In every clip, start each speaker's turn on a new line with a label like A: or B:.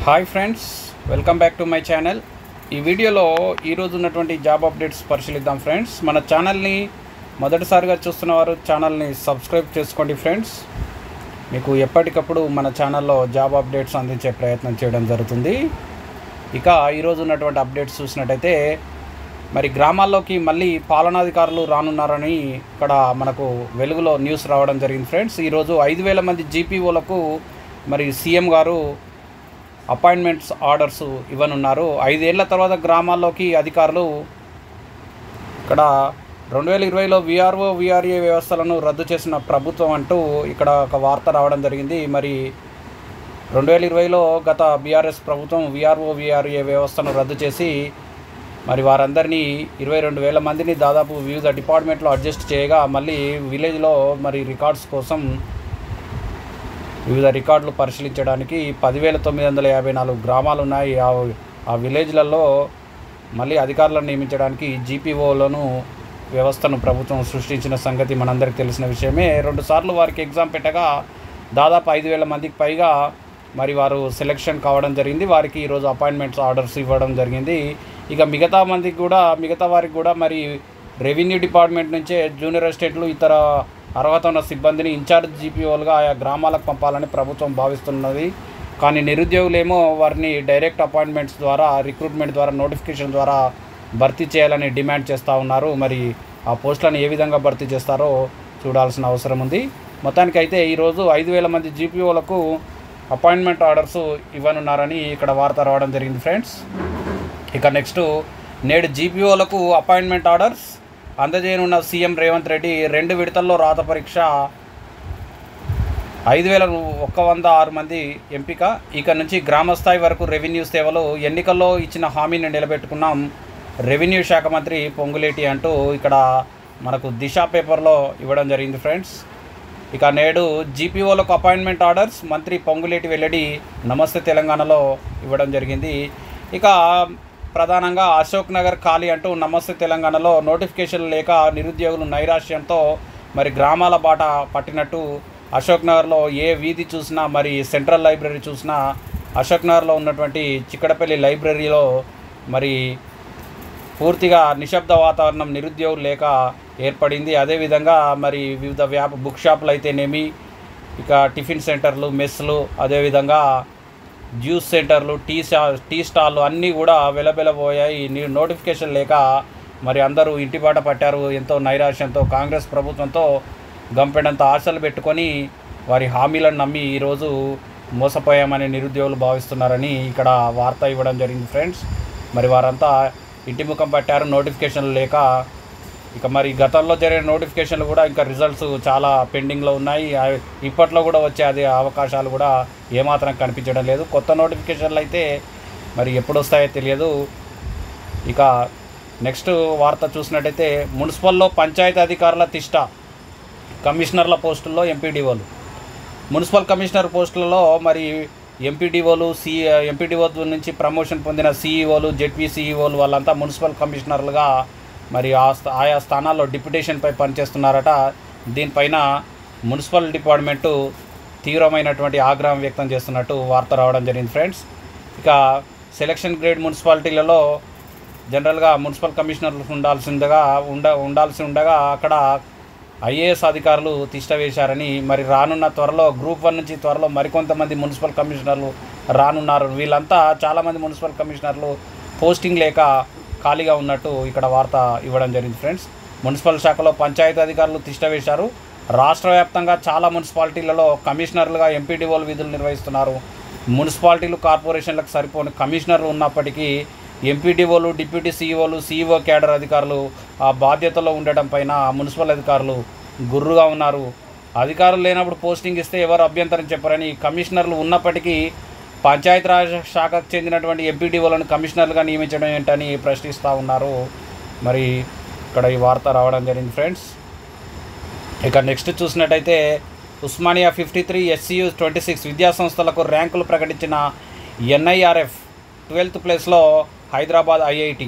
A: Hi friends, welcome back to my channel. ఈ వీడియోలో ఈరోజు ఉన్నటువంటి జాబ్ అప్డేట్స్ పరిశీలిద్దాం ఫ్రెండ్స్. మన ఛానల్ని మొదటిసారిగా చూస్తున్నవారు ఛానల్ని సబ్స్క్రైబ్ చేసుకోండి ఫ్రెండ్స్. మీకు ఎప్పటికప్పుడు మన ఛానల్లో జాబ్ అప్డేట్స్ అందించే ప్రయత్నం చేయడం జరుగుతుంది. ఇక ఈరోజు ఉన్నటువంటి అప్డేట్స్ చూసినట్టయితే మరి గ్రామాల్లోకి మళ్ళీ పాలనాధికారులు రానున్నారని ఇక్కడ మనకు వెలుగులో న్యూస్ రావడం జరిగింది ఫ్రెండ్స్. ఈరోజు 5,000 మంది జీపీఓలకు మరి సీఎం గారు అపాయింట్మెంట్స్ ఆర్డర్స్ ఇవ్వనున్నారు. 5 ఏళ్ల తర్వాత గ్రామాల్లోకి అధికారులు ఇక్కడ 2020లో విఆర్ఓ విఆర్ఏ వ్యవస్థలను రద్దు చేసిన ప్రభుత్వం అంటూ ఇక్కడ ఒక వార్త రావడం జరిగింది. మరి 2020లో గత బీఆర్ఎస్ ప్రభుత్వం విఆర్ఓ విఆర్ఏ వ్యవస్థను రద్దు చేసి మరి వారందరినీ 22,000 మందిని దాదాపు వివిధ డిపార్ట్మెంట్లో అడ్జస్ట్ చేయగా మళ్ళీ విలేజ్లో మరి రికార్డ్స్ కోసం వివిధ రికార్డులు పరిశీలించడానికి 10,954 గ్రామాలు ఉన్నాయి. ఆ విలేజ్లలో మళ్ళీ అధికారులను నియమించడానికి జీపీఓలను వ్యవస్థను ప్రభుత్వం సృష్టించిన సంగతి మనందరికీ తెలిసిన విషయమే. 2 సార్లు వారికి ఎగ్జామ్ పెట్టగా దాదాపు 5,000 మందికి పైగా మరి వారు సెలెక్షన్ కావడం జరిగింది. వారికి ఈరోజు అపాయింట్మెంట్స్ ఆర్డర్స్ ఇవ్వడం జరిగింది. ఇక మిగతా వారికి కూడా మరి రెవెన్యూ డిపార్ట్మెంట్ నుంచే జూనియర్ అసిస్టెంట్లు ఇతర అర్హత ఉన్న సిబ్బందిని ఇన్ఛార్జ్ జీపీఓలుగా ఆయా గ్రామాలకు పంపాలని ప్రభుత్వం భావిస్తున్నది. కానీ నిరుద్యోగులేమో వారిని డైరెక్ట్ అపాయింట్మెంట్స్ ద్వారా, రిక్రూట్మెంట్ ద్వారా, నోటిఫికేషన్ ద్వారా భర్తీ చేయాలని డిమాండ్ చేస్తూ ఉన్నారు. మరి ఆ పోస్టులను ఏ విధంగా భర్తీ చేస్తారో చూడాల్సిన అవసరం ఉంది. మొత్తానికైతే ఈరోజు 5,000 మంది జీపీఓలకు అపాయింట్మెంట్ ఆర్డర్స్ ఇవ్వనున్నారని ఇక్కడ వార్త రావడం జరిగింది ఫ్రెండ్స్. ఇక నెక్స్ట్, నేడు జీపీఓలకు అపాయింట్మెంట్ ఆర్డర్స్ అందజేయనున్న సీఎం రేవంత్ రెడ్డి 2 విడతల్లో రాత పరీక్ష 5,106 మంది ఎంపిక. ఇక నుంచి గ్రామస్థాయి వరకు రెవెన్యూ సేవలు ఎన్నికల్లో ఇచ్చిన హామీని నిలబెట్టుకున్నాం రెవెన్యూ శాఖ మంత్రి పొంగులేటి అంటూ ఇక్కడ మనకు దిశ పేపర్లో ఇవ్వడం జరిగింది ఫ్రెండ్స్. ఇక నేడు జీపీఓలకు అపాయింట్మెంట్ ఆర్డర్స్ మంత్రి పొంగులేటి వెల్లడి నమస్తే తెలంగాణలో ఇవ్వడం జరిగింది. ఇక ప్రధానంగా అశోక్ నగర్ ఖాళీ అంటూ నమస్తే తెలంగాణలో నోటిఫికేషన్ లేక నిరుద్యోగులు నైరాశ్యంతో మరి గ్రామాల బాట పట్టినట్టు అశోక్ నగర్లో ఏ వీధి చూసినా, మరి సెంట్రల్ లైబ్రరీ చూసినా, అశోక్ నగర్లో ఉన్నటువంటి చిక్కడపల్లి లైబ్రరీలో మరి పూర్తిగా నిశ్శబ్ద వాతావరణం నిరుద్యోగులు లేక ఏర్పడింది. అదేవిధంగా మరి వివిధ బుక్ షాపులు అయితేనేమి, ఇక టిఫిన్ సెంటర్లు, మెస్లు, అదేవిధంగా జ్యూస్ సెంటర్లు, టీ స్టాళ్ళు అన్నీ కూడా వెలబెలబోయాయి. నోటిఫికేషన్ లేక మరి అందరూ ఇంటిబాట పట్టారు. ఎంతో నైరాశ్యంతో కాంగ్రెస్ ప్రభుత్వంతో గంపెడంత ఆశలు పెట్టుకొని వారి హామీలను నమ్మి ఈరోజు మోసపోయామని నిరుద్యోగులు భావిస్తున్నారని ఇక్కడ వార్త ఇవ్వడం జరిగింది ఫ్రెండ్స్. మరి వారంతా ఇంటి ముఖం పట్టారు నోటిఫికేషన్లు లేక. ఇక మరి గతంలో జరిగిన నోటిఫికేషన్లు కూడా ఇంకా రిజల్ట్స్ చాలా పెండింగ్లో ఉన్నాయి. ఇప్పట్లో కూడా వచ్చే అది అవకాశాలు కూడా ఏమాత్రం కనిపించడం లేదు. కొత్త నోటిఫికేషన్లు అయితే మరి ఎప్పుడు వస్తాయో తెలియదు. ఇక నెక్స్ట్ వార్త చూసినట్టయితే మున్సిపల్లో పంచాయతీ అధికారుల తిష్ట, కమిషనర్ల పోస్టుల్లో ఎంపీడీఓలు. మున్సిపల్ కమిషనర్ పోస్టులలో మరి ఎంపీడీఓలు, ఎంపీడీఓ నుంచి ప్రమోషన్ పొందిన సీఈఓలు, జెడ్పీ సీఈఓలు వాళ్ళంతా మున్సిపల్ కమిషనర్లుగా మరి ఆయా స్థానాల్లో డిప్యుటేషన్పై పనిచేస్తున్నారట. దీనిపైన మున్సిపల్ డిపార్ట్మెంటు తీవ్రమైనటువంటి ఆగ్రహం వ్యక్తం చేస్తున్నట్టు వార్త రావడం జరిగింది ఫ్రెండ్స్. ఇక సెలక్షన్ గ్రేడ్ మున్సిపాలిటీలలో జనరల్గా మున్సిపల్ కమిషనర్లు ఉండాల్సి ఉండగా అక్కడ ఐఏఎస్ అధికారులు తిష్ట వేశారని, మరి రానున్న త్వరలో గ్రూప్ 1 నుంచి త్వరలో మరికొంతమంది మున్సిపల్ కమిషనర్లు రానున్నారు. వీళ్ళంతా చాలామంది మున్సిపల్ కమిషనర్లు పోస్టింగ్ లేక ఖాళీగా ఉన్నట్టు ఇక్కడ వార్త ఇవ్వడం జరిగింది ఫ్రెండ్స్. మున్సిపల్ శాఖలో పంచాయతీ అధికారులు తిష్ట వేశారు. రాష్ట్ర వ్యాప్తంగా చాలా మున్సిపాలిటీలలో కమిషనర్లుగా ఎంపీడీఓలు విధులు నిర్వహిస్తున్నారు. మున్సిపాలిటీలు, కార్పొరేషన్లకు సరిపోని కమిషనర్లు ఉన్నప్పటికీ ఎంపీడీఓలు, డిప్యూటీ సీఈఓలు, సీఈఓ క్యాడర్ అధికారులు ఆ బాధ్యతలో ఉండటం పైన మున్సిపల్ అధికారులు గుర్రుగా ఉన్నారు. అధికారులు లేనప్పుడు పోస్టింగ్ ఇస్తే ఎవరు అభ్యంతరం చెప్పరని, కమిషనర్లు ఉన్నప్పటికీ పంచాయతీరాజ్ శాఖకు చెందినటువంటి ఎంపీడీఓలను కమిషనర్లుగా నియమించడం ఏంటని ప్రశ్నిస్తూ ఉన్నారు. మరి ఇక్కడ ఈ వార్త రావడం జరిగింది ఫ్రెండ్స్. ఇక నెక్స్ట్ చూసినట్టయితే ఉస్మానియా 53, SCU 26 విద్యాసంస్థలకు ర్యాంకులు ప్రకటించిన NIRF 12th ప్లేస్లో హైదరాబాద్ IIT.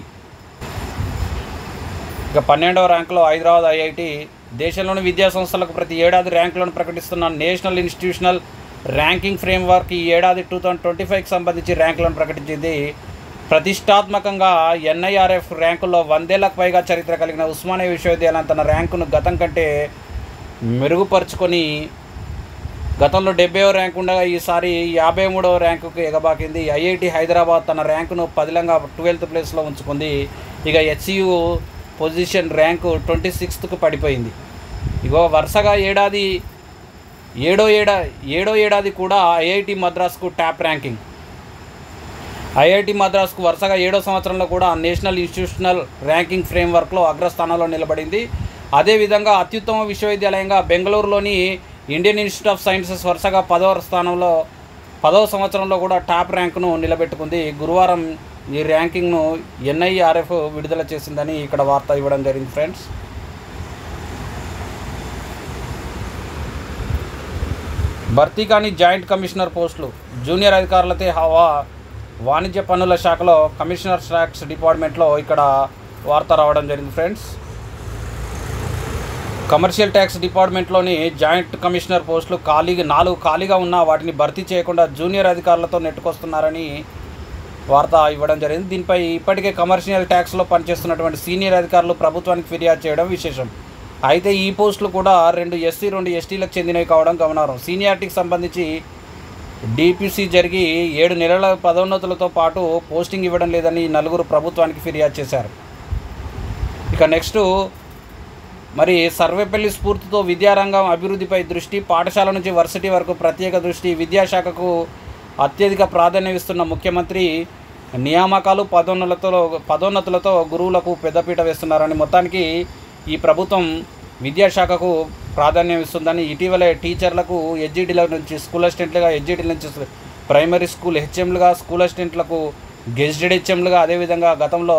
A: ఇక 12వ ర్యాంకులో హైదరాబాద్ IIT దేశంలోని విద్యాసంస్థలకు ప్రతి ఏడాది ర్యాంకులను ప్రకటిస్తున్న నేషనల్ ఇన్స్టిట్యూషనల్ ర్యాంకింగ్ ఫ్రేమ్వర్క్ ఈ ఏడాది 2025కి సంబంధించి ర్యాంకులను ప్రకటించింది. ప్రతిష్టాత్మకంగా ఎన్ఐఆర్ఎఫ్ ర్యాంకుల్లో 100,000కు పైగా చరిత్ర కలిగిన ఉస్మానియా విశ్వవిద్యాలయం తన ర్యాంకును గతం కంటే మెరుగుపరుచుకొని గతంలో 70వ ర్యాంకు ఉండగా ఈసారి 53వ ర్యాంకుకు ఎగబాకింది. ఐఐటి హైదరాబాద్ తన ర్యాంకును పదిలంగా 12th ప్లేస్లో ఉంచుకుంది. ఇక హెచ్సియు పొజిషన్ ర్యాంకు 26కు పడిపోయింది. ఇగో వరుసగా ఏడో ఏడాది కూడా ఐఐటి మద్రాస్కు టాప్ ర్యాంకింగ్. ఐఐటి మద్రాస్కు వరుసగా 7వ సంవత్సరంలో కూడా నేషనల్ ఇన్స్టిట్యూషనల్ ర్యాంకింగ్ ఫ్రేమ్వర్క్లో అగ్రస్థానంలో నిలబడింది. అదేవిధంగా అత్యుత్తమ విశ్వవిద్యాలయంగా బెంగళూరులోని ఇండియన్ ఇన్స్టిట్యూట్ ఆఫ్ సైన్సెస్ వరుసగా 10వ సంవత్సరంలో కూడా టాప్ ర్యాంకును నిలబెట్టుకుంది. గురువారం ఈ ర్యాంకింగ్ను ఎన్ఐఆర్ఎఫ్ విడుదల చేసిందని ఇక్కడ వార్త ఇవ్వడం జరిగింది. ఫ్రెండ్స్, భర్తీ కాని జాయింట్ కమిషనర్ పోస్టులు, జూనియర్ అధికారులతో హవా. వాణిజ్య పన్నుల శాఖలో కమిషనర్ ట్యాక్స్ డిపార్ట్మెంట్లో ఇక్కడ వార్త రావడం జరిగింది. ఫ్రెండ్స్, కమర్షియల్ ట్యాక్స్ డిపార్ట్మెంట్లోని జాయింట్ కమిషనర్ పోస్టులు 4 ఖాళీగా ఉన్నా వాటిని భర్తీ చేయకుండా జూనియర్ అధికారులతో నెట్టుకొస్తున్నారని వార్త ఇవ్వడం జరిగింది. దీనిపై ఇప్పటికే కమర్షియల్ ట్యాక్స్లో పనిచేస్తున్నటువంటి సీనియర్ అధికారులు ప్రభుత్వానికి ఫిర్యాదు చేయడం విశేషం. అయితే ఈ పోస్టులు కూడా 2 SC 2 STలకు చెందినవి కావడం గమనార్హం. సీనియారిటీకి సంబంధించి డిపిసి జరిగి 7 నెలల పదోన్నతులతో పాటు పోస్టింగ్ ఇవ్వడం లేదని 4 ప్రభుత్వానికి ఫిర్యాదు చేశారు. ఇక నెక్స్ట్, మరి సర్వేపల్లి స్ఫూర్తితో విద్యారంగం అభివృద్ధిపై దృష్టి, పాఠశాల నుంచి వర్సిటీ వరకు ప్రత్యేక దృష్టి, విద్యాశాఖకు అత్యధిక ప్రాధాన్యం ఇస్తున్న ముఖ్యమంత్రి నియామకాలు పదోన్నతులతో గురువులకు పెద్దపీట వేస్తున్నారని, మొత్తానికి ఈ ప్రభుత్వం విద్యాశాఖకు ప్రాధాన్యం ఇస్తుందని ఇటీవలే టీచర్లకు హెచ్జిటీల నుంచి స్కూల్ అసిస్టెంట్లుగా, హెచ్జిటీల నుంచి ప్రైమరీ స్కూల్ హెచ్ఎంలుగా, స్కూల్ అసిస్టెంట్లకు గెజిటెడ్ హెచ్ఎంలుగా, అదేవిధంగా గతంలో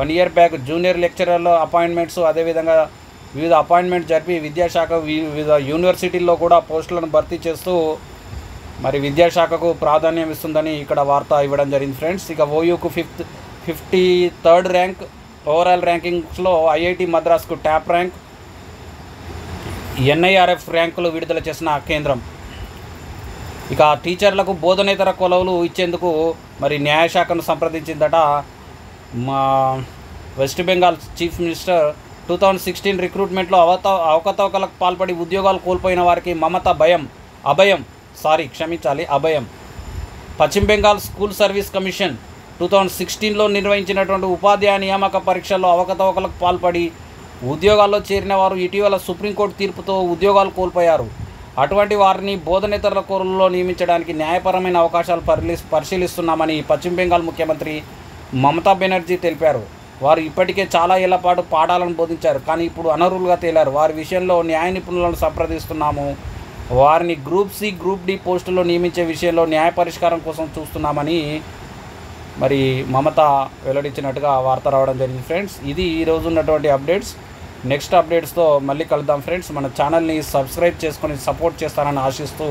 A: 1 year బ్యాక్ జూనియర్ లెక్చరర్ల అపాయింట్మెంట్స్, అదేవిధంగా వివిధ అపాయింట్మెంట్ జరిపి విద్యాశాఖ వివిధ యూనివర్సిటీల్లో కూడా పోస్టులను భర్తీ చేస్తూ మరి విద్యాశాఖకు ప్రాధాన్యం ఇస్తుందని ఇక్కడ వార్త ఇవ్వడం జరిగింది. ఫ్రెండ్స్, ఇక ఓయూకు 53rd ర్యాంక్, ఓవరాల్ ర్యాంకింగ్స్లో ఐఐటి మద్రాస్కు టాప్ ర్యాంక్, ఎన్ఐఆర్ఎఫ్ ర్యాంకులు విడుదల చేసిన కేంద్రం. ఇక టీచర్లకు బోధనేతర కొలువులు ఇచ్చేందుకు మరి న్యాయశాఖను సంప్రదించిందట. మా వెస్ట్ బెంగాల్ చీఫ్ మినిస్టర్ 2016 రిక్రూట్మెంట్లో అవకతవకలకు పాల్పడి ఉద్యోగాలు కోల్పోయిన వారికి అభయం. పశ్చిమ బెంగాల్ స్కూల్ సర్వీస్ కమిషన్ 2016లో నిర్వహించినటువంటి ఉపాధ్యాయ నియామక పరీక్షల్లో అవకతవకలకు పాల్పడి ఉద్యోగాల్లో చేరిన వారు ఇటీవల సుప్రీంకోర్టు తీర్పుతో ఉద్యోగాలు కోల్పోయారు. అటువంటి వారిని బోధనేతరుల కోరుల్లో నియమించడానికి న్యాయపరమైన అవకాశాలు పరిశీలిస్తున్నామని పశ్చిమ బెంగాల్ ముఖ్యమంత్రి మమతా బెనర్జీ తెలిపారు. వారు ఇప్పటికే చాలా ఏళ్ల పాటు పాఠాలను బోధించారు, కానీ ఇప్పుడు అనర్హులుగా తేలారు. వారి విషయంలో న్యాయ నిపుణులను సంప్రదిస్తున్నాము. వారిని గ్రూప్ సి, గ్రూప్ డి పోస్టుల్లో నియమించే విషయంలో న్యాయ పరిష్కారం కోసం చూస్తున్నామని మరి మమత వెల్లడించినట్టుగా వార్త రావడం జరిగింది. ఫ్రెండ్స్, ఇది ఈరోజు ఉన్నటువంటి అప్డేట్స్. నెక్స్ట్ అప్డేట్స్తో మళ్ళీ కలుద్దాం. ఫ్రెండ్స్, మన ఛానల్ని సబ్స్క్రైబ్ చేసుకొని సపోర్ట్ చేస్తారని ఆశిస్తూ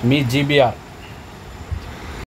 A: మీ జీబీఆర్.